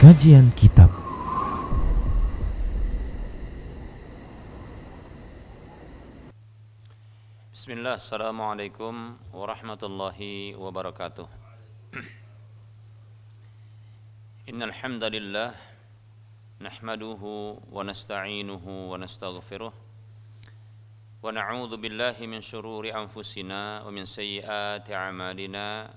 Kajian Kitab. Bismillah, assalamualaikum warahmatullahi wabarakatuh. Innal hamdalillah nahmaduhu wa nasta'inuhu wa nastaghfiruh wa na'udzu billahi min shururi anfusina wa min sayyiati a'malina.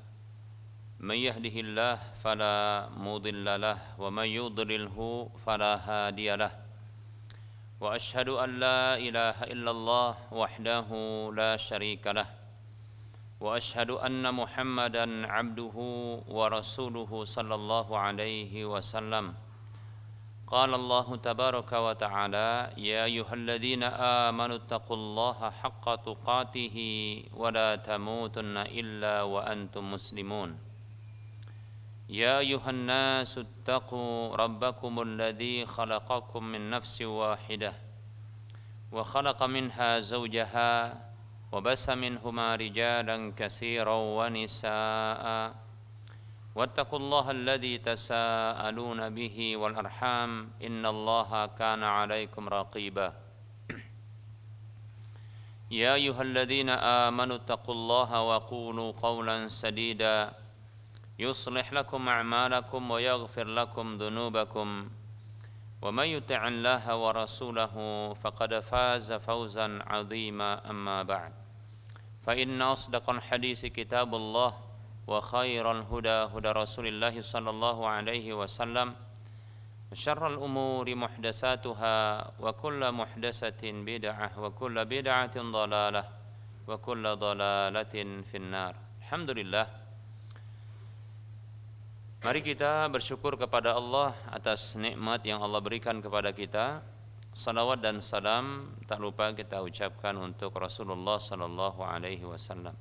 May yahdihillah fala mudilla lah wa may yudlilhu fala hadiyalah. Wa ashhadu an la ilaha illallah wahdahu la syarika lah wa ashhadu anna Muhammadan abduhu wa rasuluhu sallallahu alaihi wasallam. Qala Allah tabaraka wa ta'ala, ya ayyuhalladzina amanu taqullaha haqqa tuqatih wa la tamutunna illa wa antum muslimun. يا أيها الناس اتقوا ربكم الذي خلقكم من نفس واحدة وخلق منها زوجها وبث منهما رجالا كثيرا ونساء واتقوا الله الذي تساءلون به والأرحام إن الله كان عليكم رقيبا يا أيها الذين آمنوا اتقوا الله وقولوا قولا سديدا يصلح لكم أعمالكم ويغفر لكم ذنوبكم ومن يطع الله ورسوله فقد فاز فوزا عظيما. أما بعد فإن أصدق الحديث كتاب الله وخير الهدى هدى رسول الله صلى الله عليه وسلم وشر الأمور محدثاتها وكل محدثة بدعة وكل بدعة ضلالة وكل ضلالة في النار. الحمد لله. Mari kita bersyukur kepada Allah atas nikmat yang Allah berikan kepada kita. Salawat dan salam tak lupa kita ucapkan untuk Rasulullah sallallahu alaihi wasallam.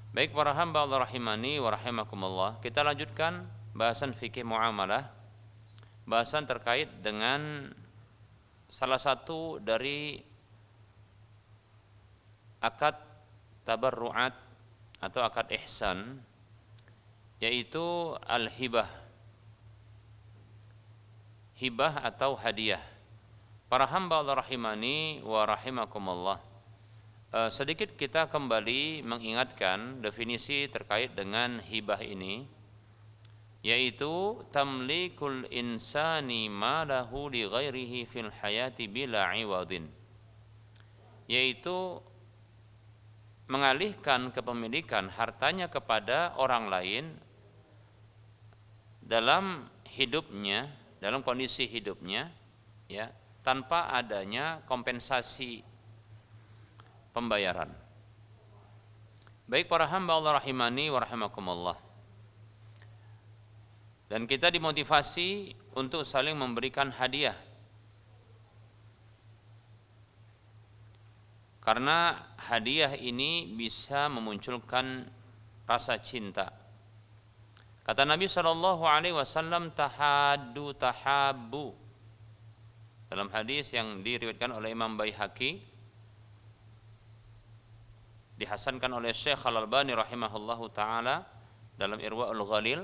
Baik para hamba Allah rahimani wa rahimakumullah, kita lanjutkan bahasan fikih muamalah. Bahasan terkait dengan salah satu dari akad tabarru'at atau akad ihsan, yaitu al-hibah. Hibah atau hadiah. Para hamba Allah rahimani wa rahimakumullah, sedikit kita kembali mengingatkan definisi terkait dengan hibah ini, yaitu tamlikul insani ma lahu li ghairihi fil hayati bila iwadin, yaitu mengalihkan kepemilikan hartanya kepada orang lain dalam hidupnya, dalam kondisi hidupnya, ya, tanpa adanya kompensasi pembayaran. Baik para hamba Allah rahimani wa rahimakumullah, dan kita dimotivasi untuk saling memberikan hadiah, karena hadiah ini bisa memunculkan rasa cinta. Kata Nabi SAW, tahaddu tahabbu, dalam hadis yang diriwayatkan oleh Imam Baihaqi, dihasankan oleh Syekh Al-Albani rahimahullahu ta'ala dalam Irwaul Ghalil.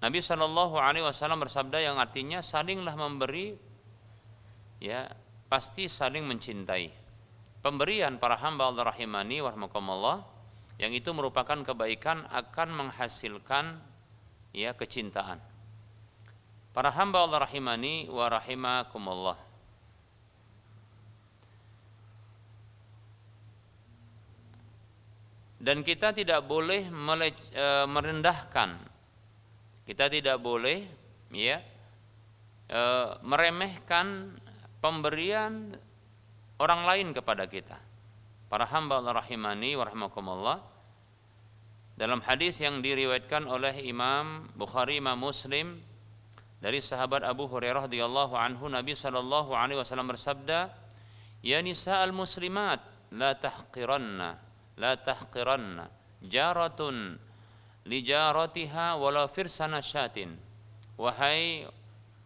Nabi SAW bersabda yang artinya salinglah memberi, ya, pasti saling mencintai. Pemberian para hamba Allah rahimani wa rahimakumullah, yang itu merupakan kebaikan, akan menghasilkan, ya, kecintaan. Para hamba Allah rahimani wa rahimakumullah, dan kita tidak boleh merendahkan, kita tidak boleh, ya, meremehkan pemberian orang lain kepada kita. Para hamba Allah rahimani wa rahimakumullah, dalam hadis yang diriwayatkan oleh Imam Bukhari, Imam Muslim, dari sahabat Abu Hurairah radhiyallahu anhu, Nabi sallallahu alaihi wasallam bersabda, ya nisa'al muslimat la tahqiranna jaratun li jaratiha wala firsana syatin. Wahai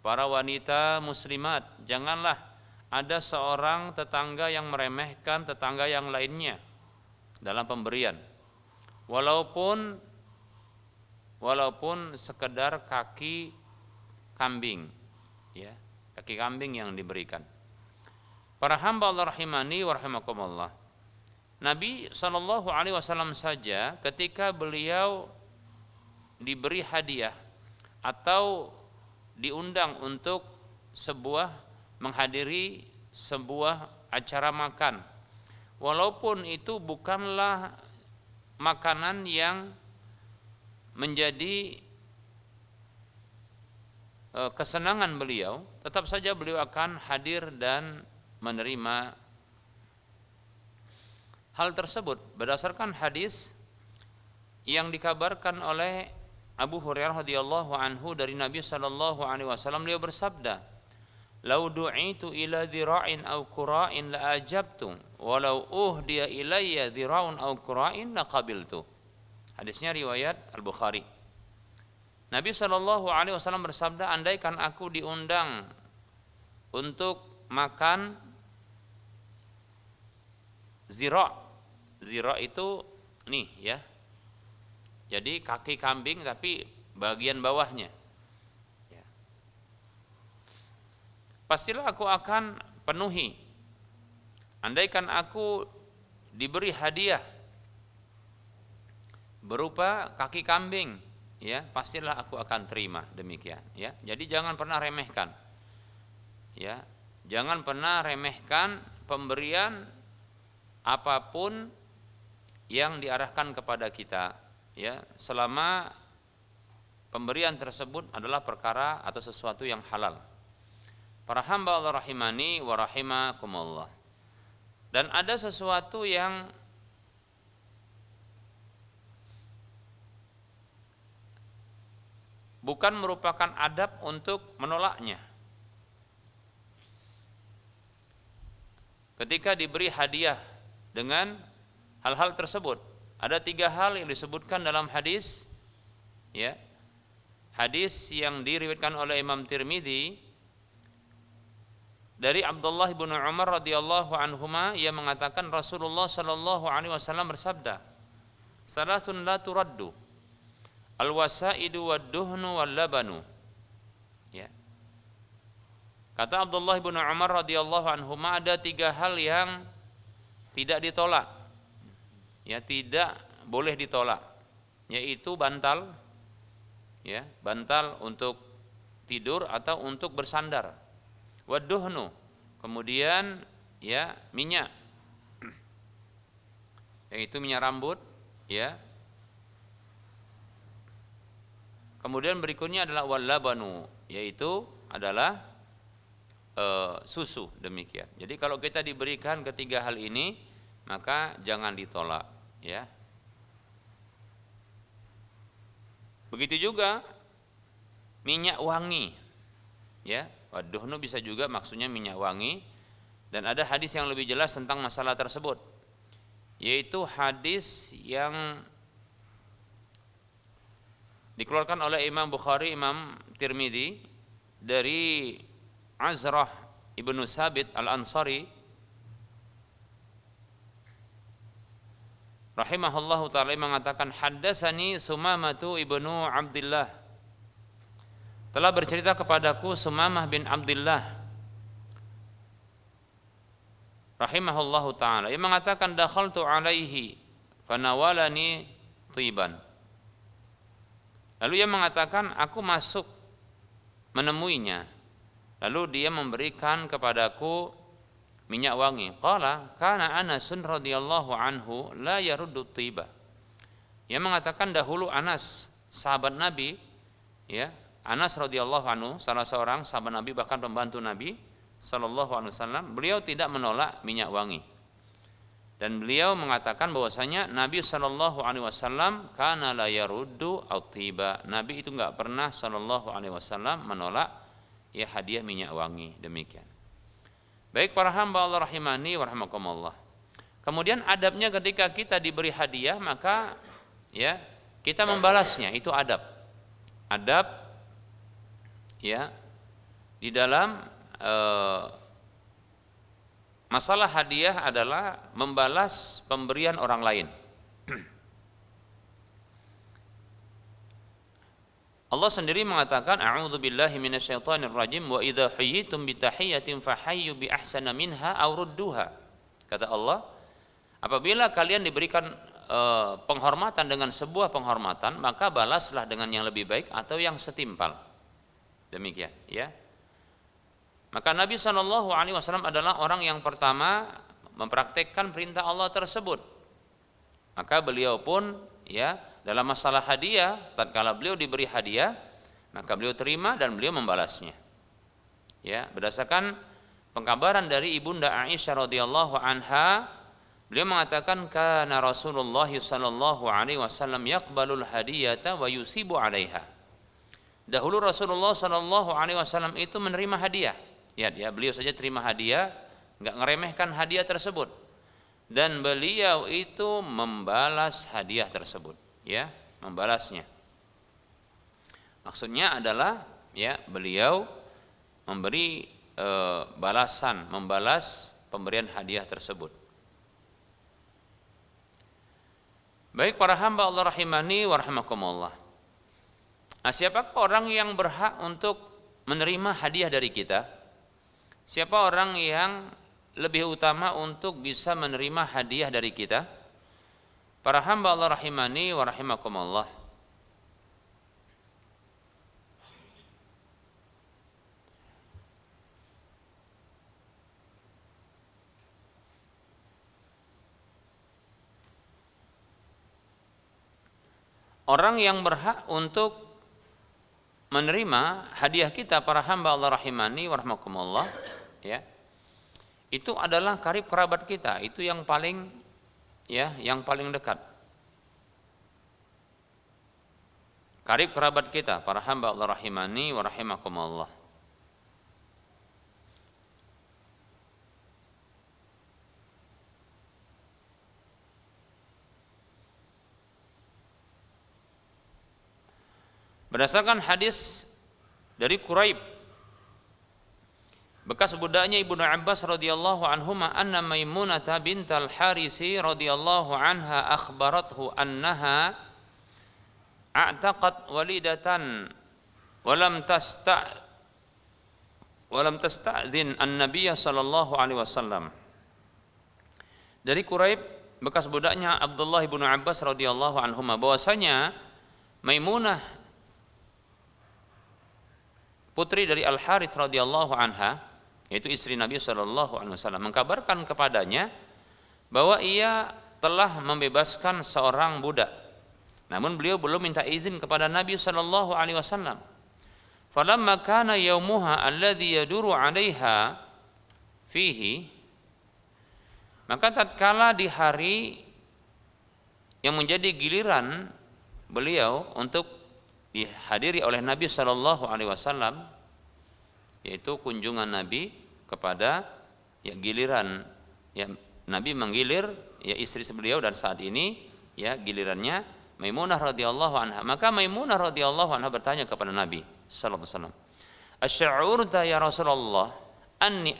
para wanita muslimat, janganlah ada seorang tetangga yang meremehkan tetangga yang lainnya dalam pemberian, walaupun walaupun sekedar kaki kambing, ya, kaki kambing yang diberikan. Para hamba Allah rahimani wa rahimakumullah. Nabi SAW saja ketika beliau diberi hadiah atau diundang untuk menghadiri sebuah acara makan, walaupun itu bukanlah makanan yang menjadi kesenangan beliau, tetap saja beliau akan hadir dan menerima hal tersebut berdasarkan hadis yang dikabarkan oleh Abu Hurairah radhiyallahu anhu dari Nabi sallallahu alaihi wasallam. Beliau bersabda, "Lau du'itu ila dhira'in aw qura'in la ajabtu, walau uhdiya ilayya dhira'un aw qura'in la qabiltu." Hadisnya riwayat Al-Bukhari. Nabi sallallahu alaihi wasallam bersabda, andaikan aku diundang untuk makan zira'. Zira' itu nih ya. Jadi kaki kambing tapi bagian bawahnya. Ya. Pastilah aku akan penuhi. Andaikan aku diberi hadiah berupa kaki kambing, ya, pastilah aku akan terima, demikian, ya. Jadi jangan pernah remehkan. Ya. Jangan pernah remehkan pemberian apapun yang diarahkan kepada kita, ya, selama pemberian tersebut adalah perkara atau sesuatu yang halal. Para hamba Allah rahimani wa rahimakumullah. Dan ada sesuatu yang bukan merupakan adab untuk menolaknya. Ketika diberi hadiah dengan hal-hal tersebut, ada 3 hal yang disebutkan dalam hadis, ya, hadis yang diriwayatkan oleh Imam Tirmidzi dari Abdullah bin Umar radhiyallahu anhuma, ia mengatakan Rasulullah sallallahu alaihi wasallam bersabda, "Salasun la turaddu, al-wasaidu wad-duhnu wal-labanu." Ya. Kata Abdullah bin Umar radhiyallahu anhuma, ada 3 hal yang tidak ditolak. Ya, tidak boleh ditolak, yaitu bantal, ya, bantal untuk tidur atau untuk bersandar. Waduhnu, kemudian ya minyak, yaitu minyak rambut, ya. Kemudian berikutnya adalah walabanu, yaitu adalah susu, demikian. Jadi kalau kita diberikan ketiga hal ini, maka jangan ditolak, ya. Begitu juga minyak wangi, ya. Waduhnu bisa juga maksudnya minyak wangi, dan ada hadis yang lebih jelas tentang masalah tersebut, yaitu hadis yang dikeluarkan oleh Imam Bukhari, Imam Tirmidzi dari Azrah ibnu Sabit al-Ansari rahimahullahu ta'ala mengatakan, haddatsani Sumamatu ibnu Abdullah, telah bercerita kepadaku Sumamah bin Abdullah rahimahullahu ta'ala. Ia mengatakan, dakhaltu alaihi fanawalani tiban. Lalu ia mengatakan, aku masuk menemuinya, lalu dia memberikan kepadaku minyak wangi. Qala kana Anasun radhiyallahu anhu la yaruddu tiba. Ia mengatakan dahulu Anas, sahabat Nabi, ya, Anas radhiyallahu anhu, salah seorang sahabat Nabi, bahkan pembantu Nabi sallallahu alaihi wasallam, beliau tidak menolak minyak wangi. Dan beliau mengatakan bahwasanya Nabi sallallahu alaihi wasallam kana la yaruddu at-tiba. Nabi itu enggak pernah sallallahu alaihi wasallam menolak ya hadiah minyak wangi, demikian. Baik para hamba Allah rahimani wa rahimakumullah. Kemudian adabnya ketika kita diberi hadiah, maka ya kita membalasnya, itu adab. Adab ya di dalam masalah hadiah adalah membalas pemberian orang lain. Allah sendiri mengatakan a'udzubillahi minasyaitonir rajim wa idza huyyitum bitahiyyatin fahayyu bi ahsana minha aw rudduha. Kata Allah, apabila kalian diberikan penghormatan dengan sebuah penghormatan, maka balaslah dengan yang lebih baik atau yang setimpal. Demikian, ya. Maka Nabi SAW adalah orang yang pertama mempraktekkan perintah Allah tersebut. Maka beliau pun, ya, dalam masalah hadiah, tatkala beliau diberi hadiah, maka beliau terima dan beliau membalasnya. Ya, berdasarkan pengkabaran dari Ibunda Aisyah radhiyallahu anha, beliau mengatakan kana Rasulullah sallallahu alaihi wasallam yaqbalul hadiyata wa yusibu 'alaiha. Dahulu Rasulullah sallallahu alaihi wasallam itu menerima hadiah. Ya, beliau saja terima hadiah, enggak ngeremehkan hadiah tersebut. Dan beliau itu membalas hadiah tersebut, ya, membalasnya. Maksudnya adalah, ya, beliau memberi balasan, membalas pemberian hadiah tersebut. Baik para hamba Allah rahimani wa rahimakumullah. Siapakah orang yang berhak untuk menerima hadiah dari kita? Siapa orang yang lebih utama untuk bisa menerima hadiah dari kita? Para hamba Allah rahimani wa rahimakumullah. Orang yang berhak untuk menerima hadiah kita, para hamba Allah rahimani wa rahimakumullah, ya, itu adalah karib kerabat kita, itu yang paling, ya, yang paling dekat. Karib kerabat kita, para hamba Allah rahimani wa rahimakumullah. Berdasarkan hadis dari Quraib, bekas budaknya Ibnu Abbas radhiyallahu anhuma, anna Maimunah bintal Harisi radhiyallahu anha akhbarathu annaha a'taqat walidatan walam tasta'dzin an-nabiy sallallahu alaihi wasallam. Dari Quraib, bekas budaknya Abdullah ibnu Abbas radhiyallahu anhuma, bahwasanya Maimunah putri dari Al-Harits radhiyallahu anha, yaitu istri Nabi sallallahu alaihi wasallam, mengkabarkan kepadanya bahwa ia telah membebaskan seorang budak. Namun beliau belum minta izin kepada Nabi sallallahu alaihi wasallam. Falamma kana yaumuha alladhi yaduru 'alaiha fihi, maka tatkala di hari yang menjadi giliran beliau untuk dihadiri oleh Nabi sallallahu alaihi wasallam, yaitu kunjungan Nabi kepada, ya, giliran, ya, Nabi menggilir, ya, istri beliau, dan saat ini, ya, gilirannya Maimunah radhiyallahu anha. Maka Maimunah radhiyallahu anha bertanya kepada Nabi sallallahu alaihi wasallam, "Asy'urta ya Rasulullah anni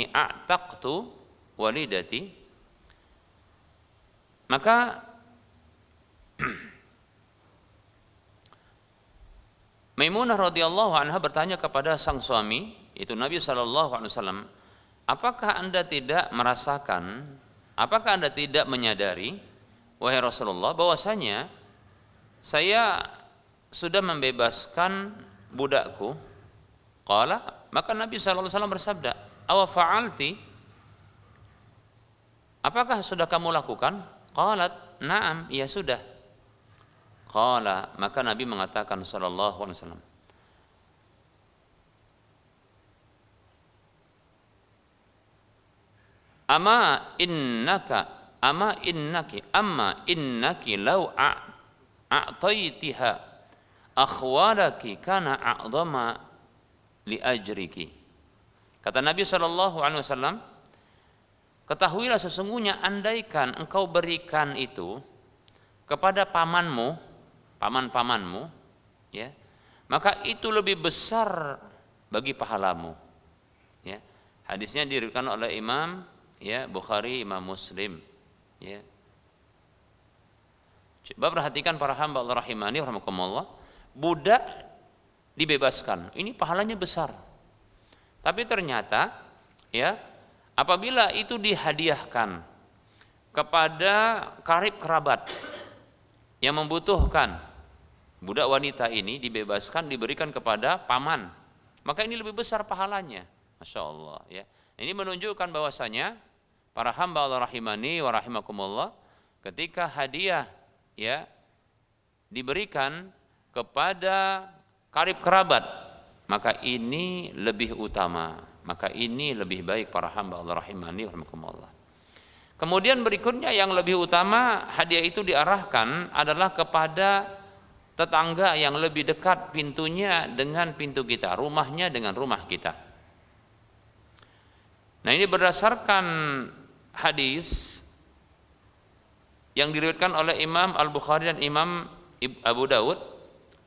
a'taqtu walidati?" Maka Maimunah radhiyallahu anha bertanya kepada sang suami, itu Nabi sallallahu alaihi wasallam, "Apakah Anda tidak merasakan, apakah Anda tidak menyadari, wahai Rasulullah, bahwasanya saya sudah membebaskan budakku?" Qala, maka Nabi sallallahu alaihi wasallam bersabda, "Awa fa'alti?" Apakah sudah kamu lakukan? Qalat, "Na'am, ya sudah." Qala, maka Nabi mengatakan sallallahu alaihi wasallam, amma innaki law a'taitiha akhwalaki kana a'dama li ajriki. Kata Nabi sallallahu alaihi wasallam, ketahuilah sesungguhnya andaikan engkau berikan itu kepada pamanmu, ya, maka itu lebih besar bagi pahalamu. Ya, hadisnya diriwayatkan oleh Imam, ya, Bukhari, Imam Muslim. Ya, Coba perhatikan para hamba Allah rahimani wa rahimakumullah, budak dibebaskan, ini pahalanya besar. Tapi ternyata ya, apabila itu dihadiahkan kepada karib kerabat yang membutuhkan, budak wanita ini dibebaskan, diberikan kepada paman, maka ini lebih besar pahalanya. Masya Allah ya. Ini menunjukkan bahwasanya para hamba Allah rahimani wa rahimakumullah, ketika hadiah ya diberikan kepada karib kerabat, maka ini lebih utama, maka ini lebih baik para hamba Allah rahimani wa rahimakumullah. Kemudian berikutnya yang lebih utama, hadiah itu diarahkan adalah kepada tetangga yang lebih dekat pintunya dengan pintu kita, rumahnya dengan rumah kita. Nah, ini berdasarkan hadis yang diriwayatkan oleh Imam Al-Bukhari dan Imam Abu Dawud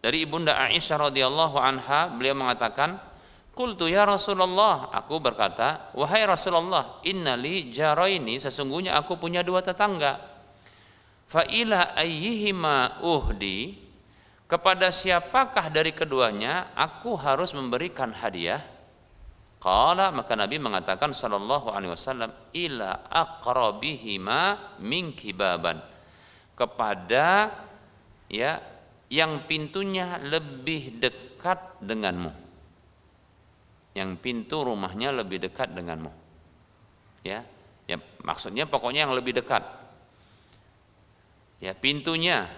dari Ibunda Aisyah radhiyallahu anha, beliau mengatakan, qultu ya Rasulullah, aku berkata, wahai Rasulullah, innali jaraini, sesungguhnya aku punya dua tetangga, fa ila ayyihima uhdi, kepada siapakah dari keduanya aku harus memberikan hadiah? Qala, maka Nabi mengatakan sallallahu alaihi wasallam, ila aqrabihima minki baban, kepada ya yang pintunya lebih dekat denganmu, yang pintu rumahnya lebih dekat denganmu. Ya, ya maksudnya pokoknya yang lebih dekat. Ya, pintunya.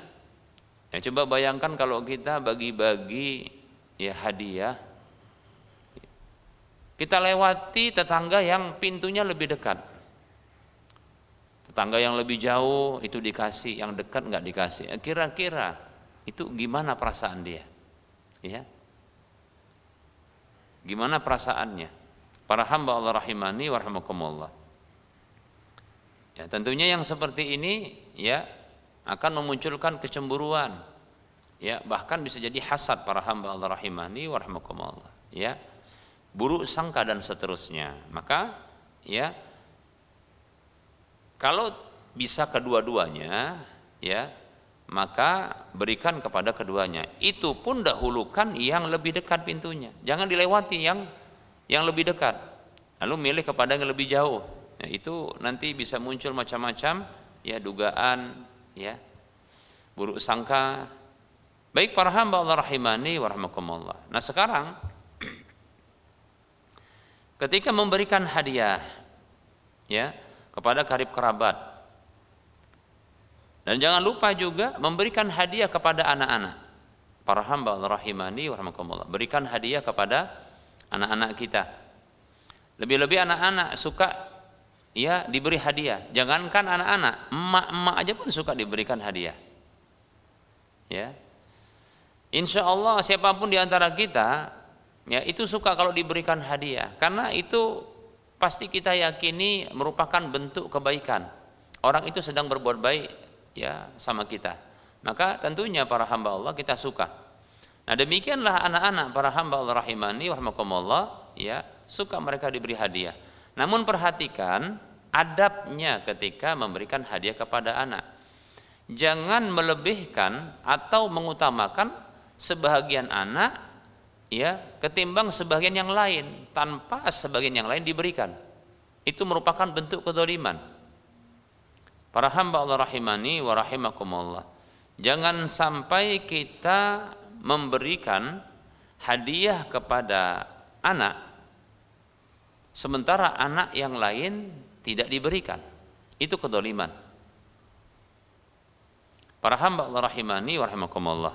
Ya, coba bayangkan kalau kita bagi-bagi ya hadiah, kita lewati tetangga yang pintunya lebih dekat. Tetangga yang lebih jauh itu dikasih, yang dekat enggak dikasih. Kira-kira itu gimana perasaan dia? Ya. Gimana perasaannya? Para hamba Allah rahimani wa rahimakumullah. Ya, tentunya yang seperti ini ya akan memunculkan kecemburuan. Ya, bahkan bisa jadi hasad para hamba Allah rahimani wa rahimakumullah. Ya. Buruk sangka dan seterusnya. Maka ya kalau bisa kedua-duanya ya, maka berikan kepada keduanya. Itu pun dahulukan yang lebih dekat pintunya. Jangan dilewati yang lebih dekat. Lalu milih kepada yang lebih jauh. Nah, itu nanti bisa muncul macam-macam ya dugaan ya, buruk sangka. Baik para hamba Allah rahimani wa rahimakumullah. Nah, sekarang ketika memberikan hadiah ya kepada karib kerabat, dan jangan lupa juga memberikan hadiah kepada anak-anak. Para hamba Allah rahimani wa rahimakumullah, berikan hadiah kepada anak-anak kita. Lebih-lebih anak-anak suka ya diberi hadiah. Jangankan anak-anak, emak-emak aja pun suka diberikan hadiah. Ya. Insya Allah siapapun di antara kita ya itu suka kalau diberikan hadiah, karena itu pasti kita yakini merupakan bentuk kebaikan. Orang itu sedang berbuat baik ya sama kita, maka tentunya para hamba Allah kita suka. Nah, demikianlah anak-anak para hamba Allah rahimani wa rahimakumullah ya, suka mereka diberi hadiah. Namun perhatikan adabnya ketika memberikan hadiah kepada anak. Jangan melebihkan atau mengutamakan sebahagian anak ya ketimbang sebagian yang lain, tanpa sebagian yang lain diberikan. Itu merupakan bentuk kedzaliman. Para hamba Allah rahimani wa rahimakumullah, jangan sampai kita memberikan hadiah kepada anak sementara anak yang lain tidak diberikan. Itu kedzaliman. Para hamba Allah rahimani wa rahimakumullah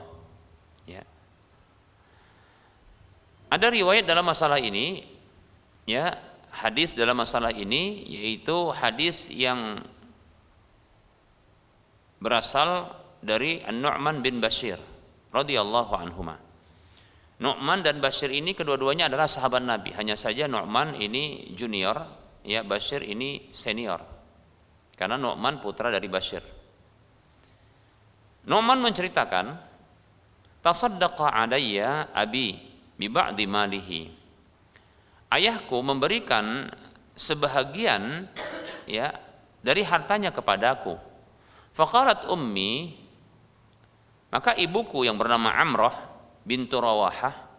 ya. Ada riwayat dalam masalah ini ya, hadis dalam masalah ini, yaitu hadis yang berasal dari An-Nu'man bin Bashir radhiyallahu anhuma. Nu'man dan Bashir ini kedua-duanya adalah sahabat Nabi, hanya saja Nu'man ini junior ya, Bashir ini senior, karena Nu'man putra dari Bashir. Nu'man menceritakan, tasaddaqa alayya abi bi ba'di malihi, ayahku memberikan sebahagian ya dari hartanya kepadaku. Faqalat ummi, Maka ibuku yang bernama Amrah bintu Rawahah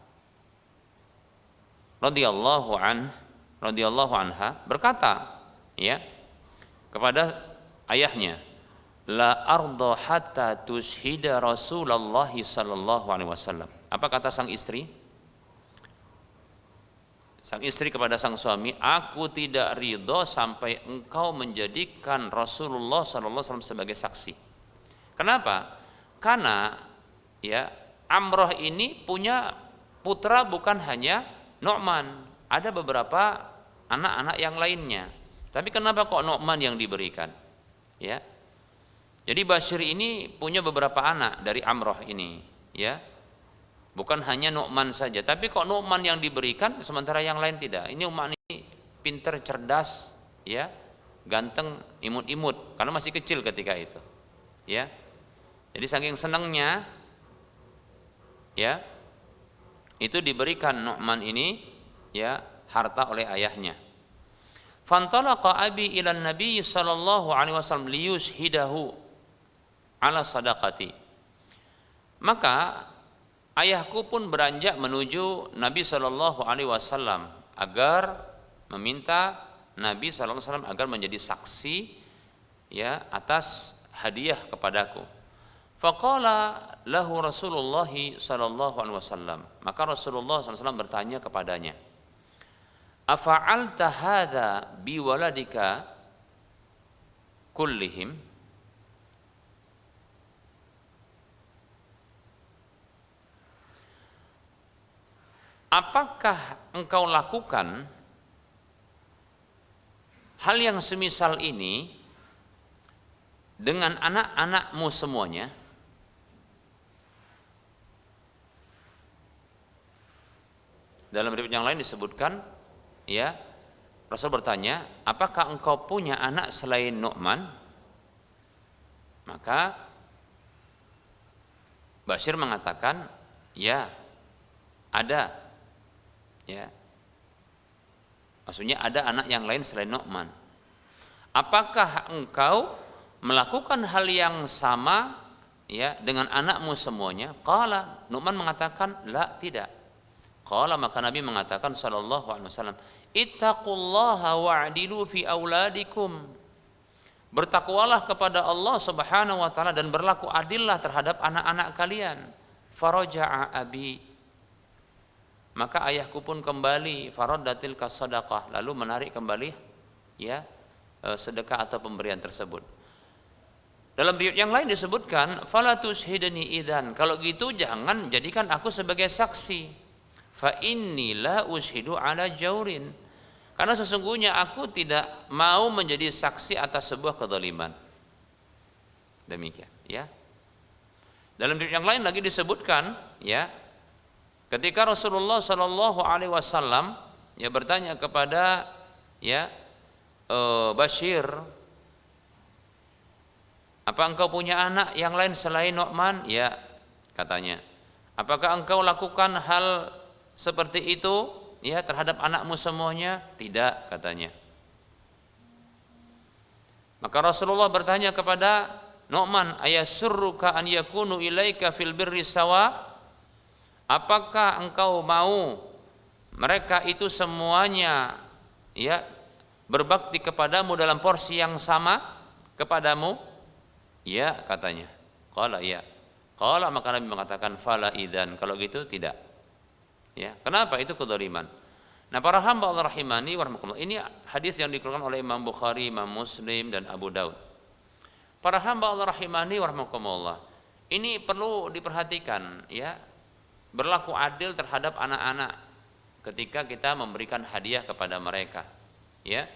radhiyallahu anha berkata, ya, kepada ayahnya, la arda hatta tushhida Rasulullah sallallahu alaihi wasallam. Apa kata sang istri? Sang istri kepada sang suami, aku tidak ridho sampai engkau menjadikan Rasulullah sallallahu alaihi wasallam sebagai saksi. Kenapa? Karena ya, Amrah ini punya putra bukan hanya Nu'man, ada beberapa anak-anak yang lainnya. Tapi kenapa kok Nu'man yang diberikan? Ya. Jadi Bashir ini punya beberapa anak dari Amrah ini, ya. Bukan hanya Nu'man saja, tapi kok Nu'man yang diberikan sementara yang lain tidak? Ini Nu'man ini pinter, cerdas, ya, ganteng, imut-imut karena masih kecil ketika itu. Ya. Jadi saking senangnya, ya, itu diberikan Nu'man ini, ya, harta oleh ayahnya. Fantalaqa abi ila Nabi sallallahu alaihi wasallam liyushhidahu ala sadaqati. Maka ayahku pun beranjak menuju Nabi sallallahu alaihi wasallam agar meminta Nabi sallallahu alaihi wasallam agar menjadi saksi, ya, atas hadiah kepadaku. Faqala lahu Rasulullah sallallahu alaihi wasallam. Maka Rasulullah sallallahu alaihi wasallam bertanya kepadanya, afa'alta hadza biwaladika kullihim? Apakah engkau lakukan hal yang semisal ini dengan anak-anakmu semuanya? Dalam riwayat yang lain disebutkan, ya, Rasul bertanya, apakah engkau punya anak selain Nu'man? Maka Bashir mengatakan, ya, ada, ya, maksudnya ada anak yang lain selain Nu'man. Apakah engkau melakukan hal yang sama, ya, dengan anakmu semuanya? Qala, Nu'man mengatakan, la, tidak. Qala, maka Nabi mengatakan sallallahu alaihi wasallam, ittaqullaha wa'dilu fi auladikum. Bertakwalah kepada Allah Subhanahu wa taala dan berlaku adillah terhadap anak-anak kalian. Faraja'a abi. Maka ayahku pun kembali, faraddatil kasadaqah, lalu menarik kembali, ya, sedekah atau pemberian tersebut. Dalam riwayat yang lain disebutkan, fala tushhidni idzan. Kalau gitu jangan jadikan aku sebagai saksi. Fa inni la ushidu ala jaurin. Karena sesungguhnya aku tidak mau menjadi saksi atas sebuah kezaliman. Demikian, ya. Dalam riwayat yang lain lagi disebutkan, ya, ketika Rasulullah sallallahu alaihi wasallam, ya, bertanya kepada, ya, Bashir, apa engkau punya anak yang lain selain Nu'man? Ya, katanya. Apakah engkau lakukan hal seperti itu, ya, terhadap anakmu semuanya? Tidak, katanya. Maka Rasulullah bertanya kepada Nu'man, ayasurruka an yakunu ilaika fil birri sawa? Apakah engkau mau mereka itu semuanya, ya, berbakti kepadamu dalam porsi yang sama kepadamu? Ya, katanya. Qala, ya. Qala, maka Nabi mengatakan, fala idzan, kalau gitu tidak. Ya, kenapa? Itu kedzaliman. Nah, para hamba Allah rahimani wa rahmakumullah, ini hadis yang dikeluarkan oleh Imam Bukhari, Imam Muslim, dan Abu Daud. Para hamba Allah rahimani wa rahmakumullah, ini perlu diperhatikan, ya, berlaku adil terhadap anak-anak ketika kita memberikan hadiah kepada mereka, ya.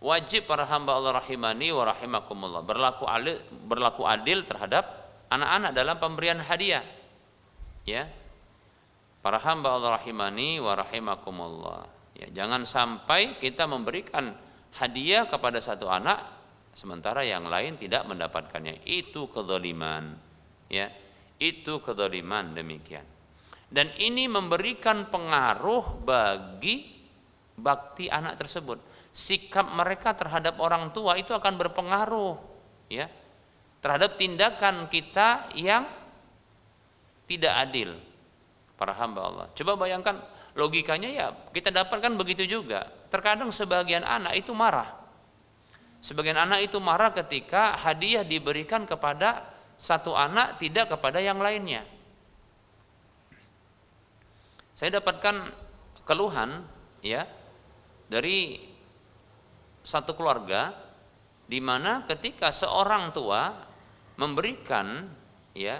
Wajib para hamba Allah rahimani wa rahimakumullah berlaku adil terhadap anak-anak dalam pemberian hadiah, ya. Para hamba Allah rahimani wa rahimakumullah, ya, jangan sampai kita memberikan hadiah kepada satu anak sementara yang lain tidak mendapatkannya. Itu kezaliman, ya, itu kezaliman, demikian. Dan ini memberikan pengaruh bagi bakti anak tersebut. Sikap mereka terhadap orang tua itu akan berpengaruh, ya, terhadap tindakan kita yang tidak adil para hamba Allah. Coba bayangkan logikanya, ya kita dapatkan begitu juga. Terkadang sebagian anak itu marah. Sebagian anak itu marah ketika hadiah diberikan kepada satu anak, tidak kepada yang lainnya. Saya dapatkan keluhan ya dari satu keluarga di mana ketika seorang tua memberikan ya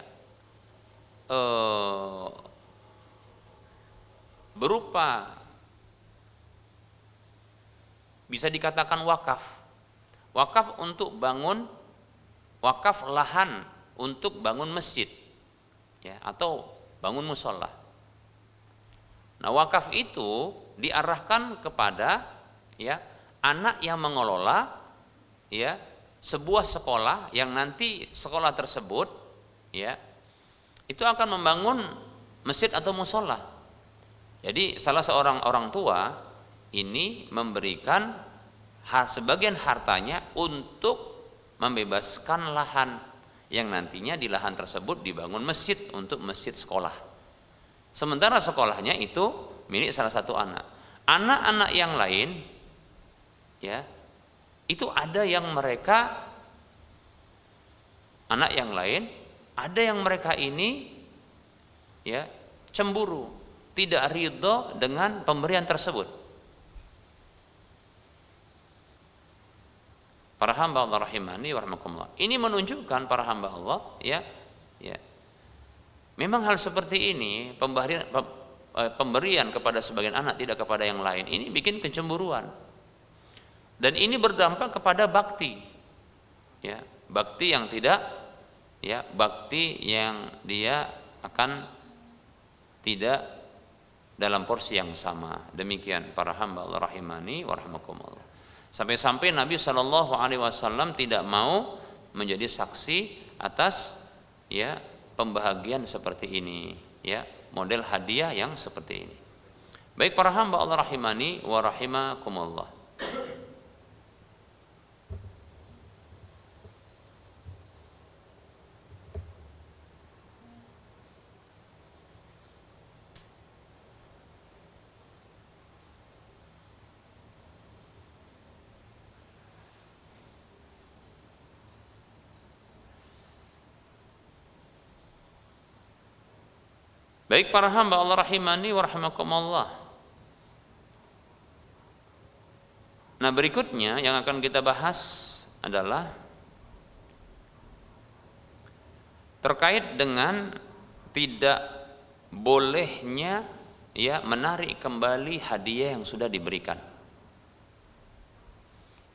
berupa bisa dikatakan wakaf untuk bangun, wakaf lahan untuk bangun masjid ya, atau bangun musola. Nah, wakaf itu diarahkan kepada ya anak yang mengelola ya sebuah sekolah, yang nanti sekolah tersebut ya itu akan membangun masjid atau musola. Jadi salah seorang orang tua ini memberikan sebagian hartanya untuk membebaskan lahan yang nantinya di lahan tersebut dibangun masjid untuk masjid sekolah. Sementara sekolahnya itu milik salah satu anak. Anak-anak yang lain ya itu ada yang mereka anak yang lain, ada yang mereka ini ya cemburu, tidak ridho dengan pemberian tersebut. Para hamba Allah rahimani wa rahmakumullah. Ini menunjukkan para hamba Allah ya memang hal seperti ini, pemberian kepada sebagian anak tidak kepada yang lain, ini bikin kecemburuan. Dan ini berdampak kepada bakti. Ya, bakti yang tidak ya, bakti yang dia akan tidak dalam porsi yang sama. Demikian para hamba Allah rahimani wa rahmakumullah. Sampai-sampai Nabi Shallallahu alaihi wasallam tidak mau menjadi saksi atas ya pembahagian seperti ini, ya, model hadiah yang seperti ini. Baik para hamba Allah rahimani wa rahimakumullah. Baik para hamba Allah rahimani wa rahimakumullah. Nah, berikutnya yang akan kita bahas adalah terkait dengan tidak bolehnya ya menarik kembali hadiah yang sudah diberikan.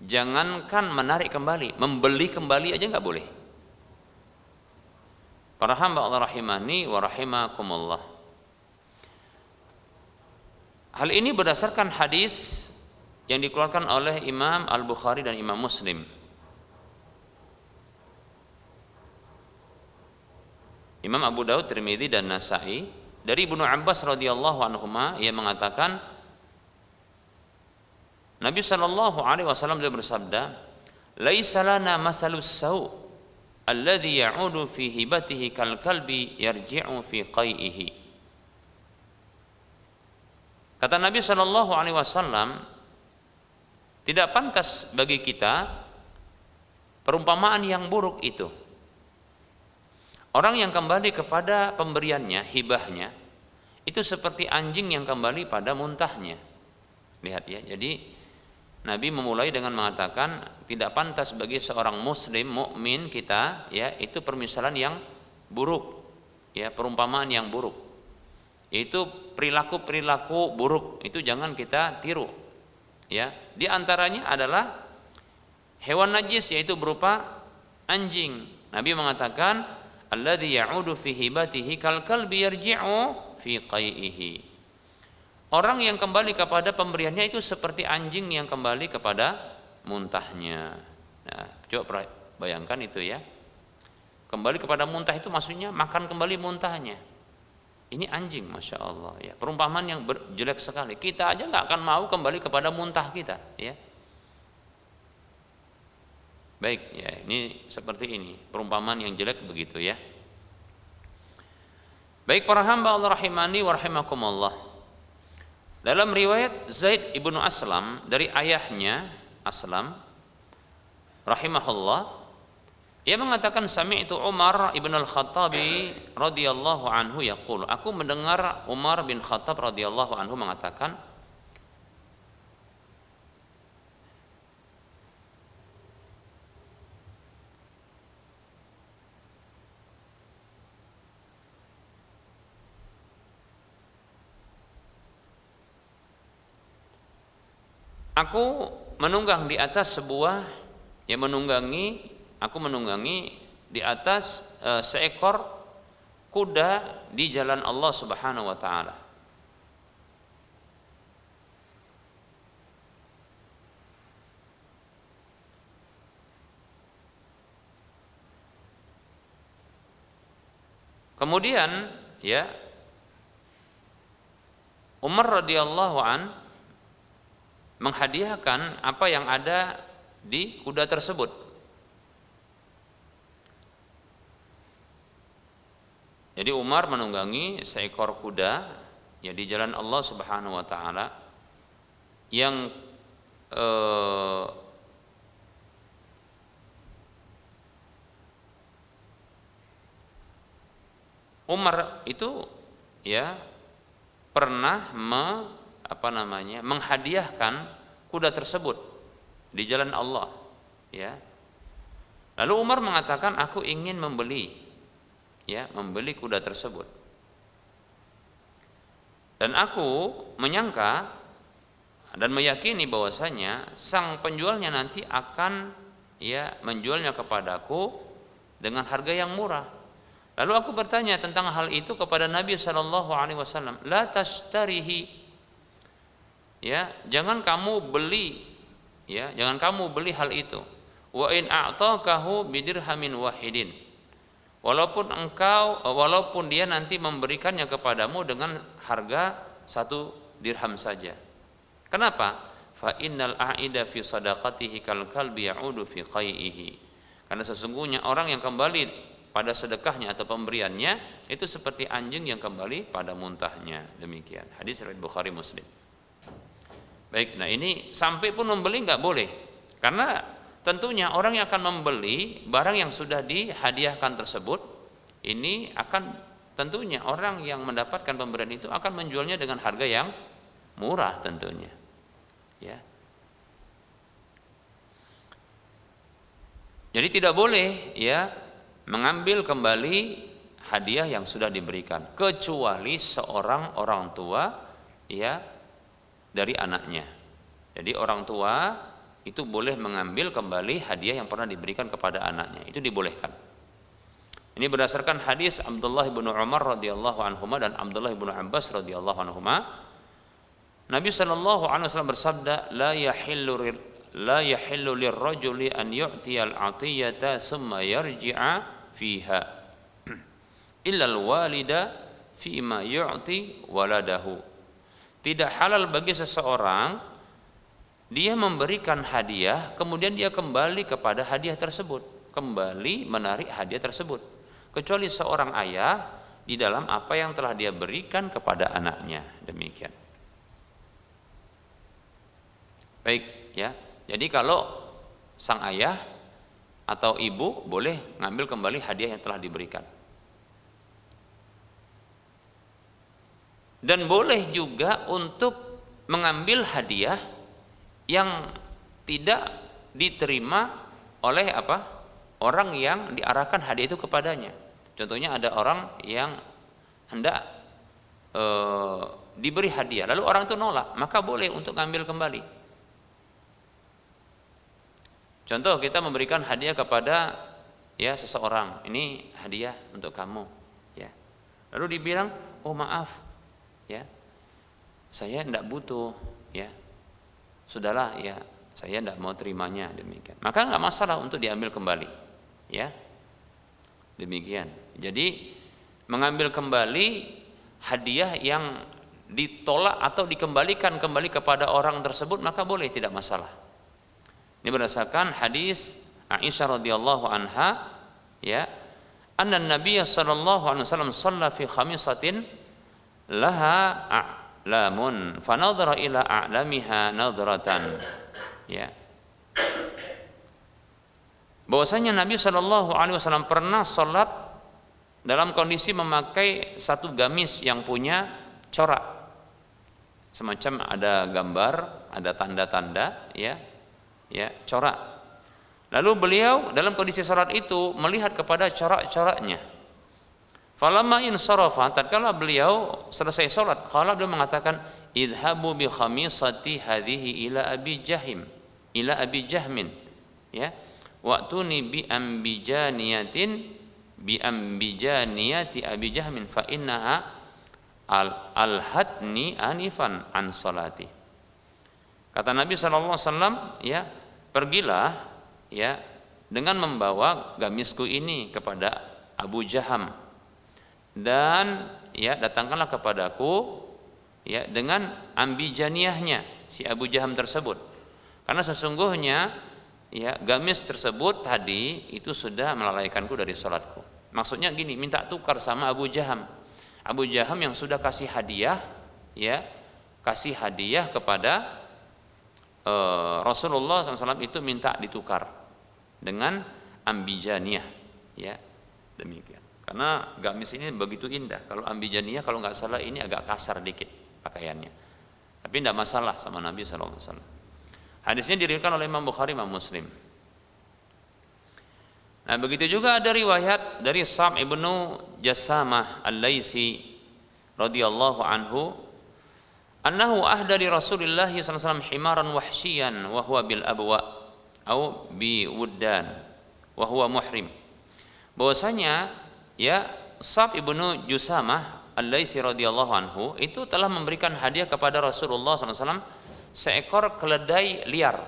Jangankan menarik kembali, membeli kembali aja nggak boleh. Para hamba Allah rahimani wa rahimakumullah. Hal ini berdasarkan hadis yang dikeluarkan oleh Imam Al-Bukhari dan Imam Muslim. Imam Abu Daud, Tirmidzi dan Nasa'i dari Ibnu Abbas radhiyallahu anhuma, ia mengatakan Nabi sallallahu alaihi wasallam bersabda, "Laisa lana masalus sau' alladhi ya'udu fi hibatihi kal kalbi yarji'u fi qai'ihi." Kata Nabi sallallahu alaihi wasallam, tidak pantas bagi kita perumpamaan yang buruk itu. Orang yang kembali kepada pemberiannya, hibahnya, itu seperti anjing yang kembali pada muntahnya. Lihat ya, jadi Nabi memulai dengan mengatakan tidak pantas bagi seorang muslim mukmin kita ya itu permisalan yang buruk ya, perumpamaan yang buruk, yaitu perilaku buruk itu jangan kita tiru ya. Di antaranya adalah hewan najis, yaitu berupa anjing. Nabi mengatakan alladzi ya'udu fi hibatihi kal kalbi yarji'u fi qai'ihi. Orang yang kembali kepada pemberiannya itu seperti anjing yang kembali kepada muntahnya. Nah, coba bayangkan itu ya. Kembali kepada muntah itu maksudnya makan kembali muntahnya. Ini anjing, masya Allah ya. Perumpamaan yang jelek sekali. Kita aja nggak akan mau kembali kepada muntah kita, ya. Baik ya, ini seperti ini perumpamaan yang jelek begitu ya. Baik para hamba Allah rahimani wa rahimakumullah. Dalam riwayat Zaid ibnu Aslam dari ayahnya Aslam rahimahullah, ia mengatakan sami'tu Umar ibn al-Khattabi radhiyallahu anhu yaqul, aku mendengar Umar bin Khattab radhiyallahu anhu mengatakan, aku menunggang di atas sebuah, aku menunggangi di atas seekor kuda di jalan Allah Subhanahu wa taala. Kemudian ya Umar radhiyallahu an menghadiahkan apa yang ada di kuda tersebut. Jadi Umar menunggangi seekor kuda ya di jalan Allah Subhanahu wa taala yang Umar itu ya pernah menghadiahkan kuda tersebut di jalan Allah ya. Lalu Umar mengatakan, aku ingin membeli kuda tersebut, dan aku menyangka dan meyakini bahwasanya sang penjualnya nanti akan menjualnya kepadaku dengan harga yang murah. Lalu aku bertanya tentang hal itu kepada Nabi sallallahu alaihi wasallam, la tashtarihi, jangan kamu beli hal itu. Wa in a'takahu bidirhamin wahidin, walaupun dia nanti memberikannya kepadamu dengan harga 1 dirham saja. Kenapa? Fa innal a'ida fi sadaqatihi kal kalbi ya'udu fi qai'ihi. Karena sesungguhnya orang yang kembali pada sedekahnya atau pemberiannya itu seperti anjing yang kembali pada muntahnya. Demikian hadis riwayat Bukhari Muslim. Baik, nah ini sampai pun membeli nggak boleh, karena tentunya orang yang akan membeli barang yang sudah dihadiahkan tersebut, ini akan tentunya orang yang mendapatkan pemberian itu akan menjualnya dengan harga yang murah tentunya. Ya. Jadi tidak boleh mengambil kembali hadiah yang sudah diberikan, kecuali seorang orang tua dari anaknya. Jadi orang tua itu boleh mengambil kembali hadiah yang pernah diberikan kepada anaknya, itu dibolehkan. Ini berdasarkan hadis Abdullah bin Umar radhiyallahu anhuma dan Abdullah bin Abbas radhiyallahu anhuma. Nabi sallallahu alaihi wasallam bersabda, la yahillu lirrajuli an yu'tiyal 'atiyata thumma yarji'a fiha illa al-walida fima yu'ti waladahu. Tidak halal bagi seseorang dia memberikan hadiah kemudian dia kembali kepada hadiah tersebut, kembali menarik hadiah tersebut, kecuali seorang ayah di dalam apa yang telah dia berikan kepada anaknya. Demikian. Baik ya. Jadi kalau sang ayah atau ibu boleh ngambil kembali hadiah yang telah diberikan. Dan boleh juga untuk mengambil hadiah yang tidak diterima oleh orang yang diarahkan hadiah itu kepadanya. Contohnya ada orang yang hendak diberi hadiah, lalu orang itu nolak, maka boleh untuk ngambil kembali. Contoh, kita memberikan hadiah kepada seseorang, ini hadiah untuk kamu, lalu dibilang, oh maaf, saya tidak butuh, sudahlah, saya tidak mau terimanya, demikian. Maka nggak masalah untuk diambil kembali, demikian. Jadi mengambil kembali hadiah yang ditolak atau dikembalikan kembali kepada orang tersebut, maka boleh, tidak masalah. Ini berdasarkan hadis Aisyah radhiyallahu anha, anna Nabiy sallallahu alaihi wasallam shalla fi khamisatin laha a'lamun fa nadhara ila a'lamiha nadratan. Ya. Bahwasanya Nabi sallallahu alaihi wasallam pernah salat dalam kondisi memakai satu gamis yang punya corak. Semacam ada gambar, ada tanda-tanda, ya. Ya, corak. Lalu beliau dalam kondisi salat itu melihat kepada corak-coraknya. Falamma insarafa, tatkala beliau selesai salat, qala beliau mengatakan, idhabu bi khamisati hadhihi ila abi jahim, ila abi jahmin, ya. Wa'tuni bi ambijaniyatin bi ambijaniyati abi jahmin fa innaha alhatni anifan an salati. Kata Nabi sallallahu alaihi wasallam, ya, pergilah, ya, dengan membawa gamisku ini kepada Abu Jaham, dan ya, datangkanlah kepadaku, ya, dengan ambijaniyahnya si Abu Jaham tersebut, karena sesungguhnya, ya, gamis tersebut tadi itu sudah melalaikanku dari salatku. Maksudnya gini, minta tukar sama Abu Jaham. Abu Jaham yang sudah kasih hadiah, ya, kasih hadiah kepada Rasulullah SAW, itu minta ditukar dengan ambijaniyah, ya, demikian. Karena gamis ini begitu indah. Kalau ambijaniyah kalau nggak salah ini agak kasar dikit pakaiannya, tapi tidak masalah sama Nabi SAW. Hadisnya diriwayatkan oleh Imam Bukhari, Imam Muslim. Nah, begitu juga ada riwayat dari Sa'b ibnu Jassamah Al-Laisi radhiyallahu anhu, annahu ahda li Rasulillah sallallahu alaihi wasallam himaran wahsyian wa huwa bil abwa au bi wuddan wa huwa muhrim. Bahwasanya, ya, Sa'b ibnu Jassamah Al-Laisi radhiyallahu anhu itu telah memberikan hadiah kepada Rasulullah sallallahu alaihi wasallam seekor keledai liar.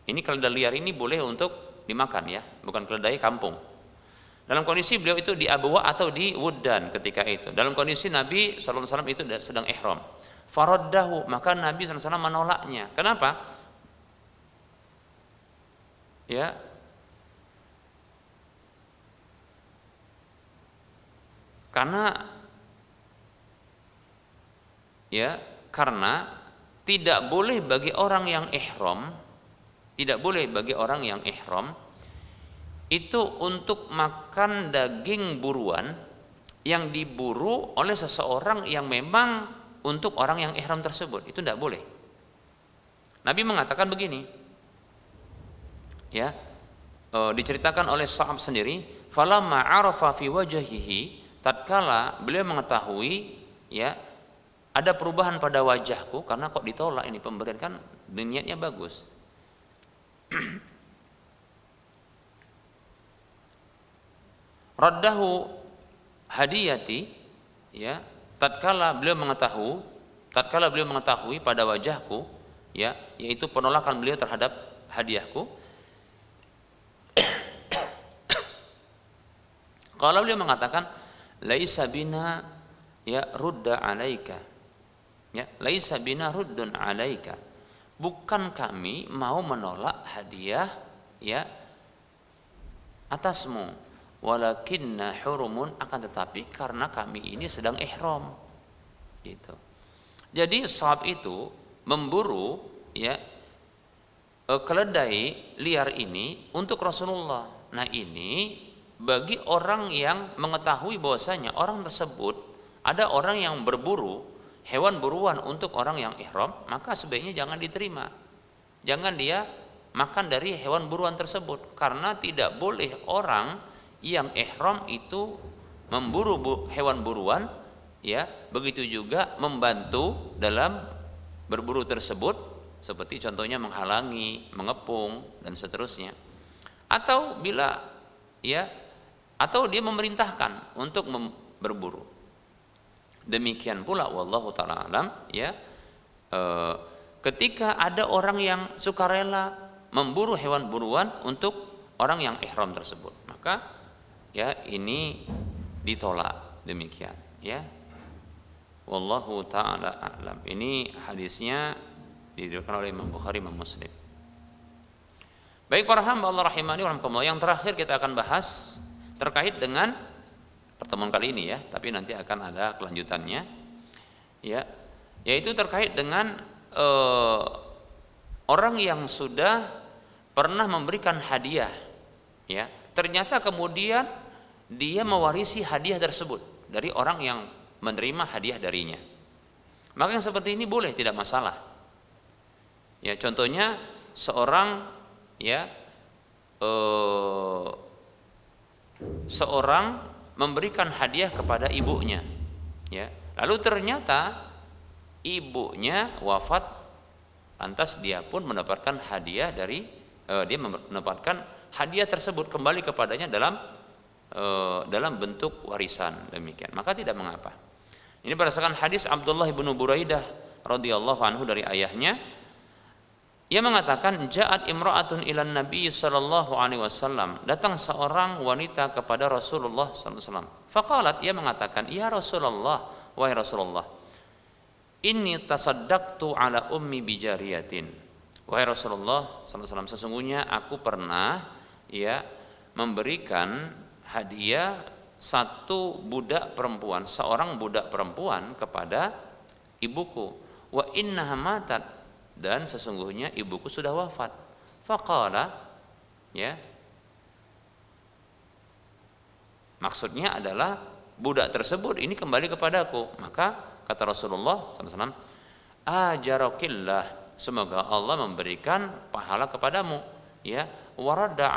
Ini keledai liar ini boleh untuk dimakan, ya, bukan keledai kampung. Dalam kondisi beliau itu di abwa atau di wuddan ketika itu. Dalam kondisi Nabi sallallahu alaihi wasallam itu sedang ihram. Faraddahu, maka Nabi sallallahu alaihi wasallam menolaknya. Kenapa? Ya. Karena tidak boleh bagi orang yang ihram, tidak boleh bagi orang yang ihram itu untuk makan daging buruan yang diburu oleh seseorang yang memang untuk orang yang ihram tersebut. Itu tidak boleh. Nabi mengatakan begini, ya, diceritakan oleh Sa'ab sendiri, falamma arafa fi wajhihi, tatkala beliau mengetahui, ya, ada perubahan pada wajahku, karena kok ditolak ini pemberian, kan niatnya bagus. Raddahu hadiyati, ya, tatkala beliau mengetahui pada wajahku, ya, yaitu penolakan beliau terhadap hadiahku. Kalau beliau mengatakan laisa bina, ya, rudda alaika, ya, laisa bina ruddun alaika, bukan kami mau menolak hadiah, ya, atasmu, walakinna hurumun, akan tetapi karena kami ini sedang ihram, gitu. Jadi Sa'ab itu memburu, ya, keledai liar ini untuk Rasulullah. Nah, ini bagi orang yang mengetahui bahwasanya orang tersebut, ada orang yang berburu hewan buruan untuk orang yang ihram, maka sebaiknya jangan diterima. Jangan dia makan dari hewan buruan tersebut, karena tidak boleh orang yang ihram itu memburu hewan buruan, ya, begitu juga membantu dalam berburu tersebut, seperti contohnya menghalangi, mengepung, dan seterusnya. Atau bila, ya, atau dia memerintahkan untuk berburu. Demikian pula wallahu ta'ala alam, ya, ketika ada orang yang sukarela memburu hewan buruan untuk orang yang ihram tersebut, maka, ya, ini ditolak, demikian, ya. Wallahu ta'ala a'lam. Ini hadisnya diriwayatkan oleh Imam Bukhari, Imam Muslim. Baik para hamba Allah rahimani wa rahimakumullah, yang terakhir kita akan bahas terkait dengan pertemuan kali ini ya, tapi nanti akan ada kelanjutannya ya, yaitu terkait dengan orang yang sudah pernah memberikan hadiah ya, ternyata kemudian dia mewarisi hadiah tersebut dari orang yang menerima hadiah darinya. Maka yang seperti ini boleh, tidak masalah. Ya, contohnya seorang ya seorang memberikan hadiah kepada ibunya ya, lalu ternyata ibunya wafat, lantas dia pun mendapatkan hadiah dari dia mendapatkan hadiah tersebut kembali kepadanya dalam bentuk warisan, demikian, maka tidak mengapa. Ini berdasarkan hadis Abdullah bin Buraidah radhiyallahu anhu dari ayahnya. Ia mengatakan, ja'at imra'atun ilan Nabi sallallahu alaihi wasallam, datang seorang wanita kepada Rasulullah sallallahu alaihi wasallam. Faqalat, ia mengatakan, ya Rasulullah, wahai Rasulullah, inni tasaddaqtu ala ummi bijariyatin. Wahai Rasulullah sallallahu alaihi wasallam, sesungguhnya aku pernah ya memberikan hadiah satu budak perempuan, seorang budak perempuan kepada ibuku. Wa innaha matat, dan sesungguhnya ibuku sudah wafat. Faqala, ya, maksudnya adalah budak tersebut ini kembali kepadaku. Maka kata Rasulullah SAW, ajarakillah, semoga Allah memberikan pahala kepadamu, ya, warada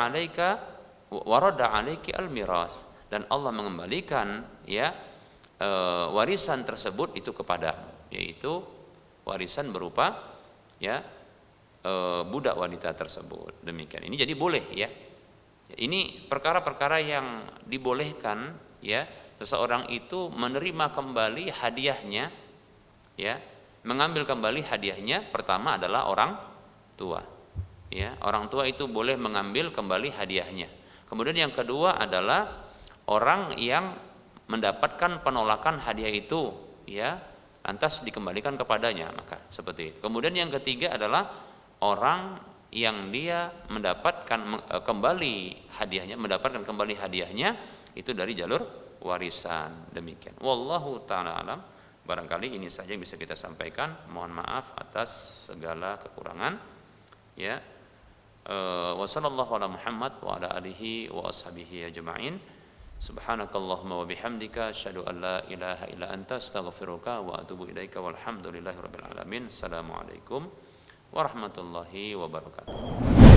alaiki al-miras, dan Allah mengembalikan ya warisan tersebut itu kepadamu, yaitu warisan berupa ya budak wanita tersebut. Demikian. Ini jadi boleh ya. Ini perkara-perkara yang dibolehkan ya, seseorang itu menerima kembali hadiahnya ya, mengambil kembali hadiahnya. Pertama adalah orang tua. Ya, orang tua itu boleh mengambil kembali hadiahnya. Kemudian yang kedua adalah orang yang mendapatkan penolakan hadiah itu ya, lantas dikembalikan kepadanya, maka seperti itu. Kemudian yang ketiga adalah orang yang dia mendapatkan kembali hadiahnya, mendapatkan kembali hadiahnya itu dari jalur warisan. Demikian. Wallahu taala alam. Barangkali ini saja yang bisa kita sampaikan. Mohon maaf atas segala kekurangan. Ya. Wa sallallahu ala Muhammad wa ala alihi wa ashabihi ajma'in. Subhanakallahumma wa bihamdika asyhadu an la ilaha illa anta astaghfiruka wa atubu ilaika walhamdulillahi rabbil alamin. Assalamualaikum warahmatullahi wabarakatuh.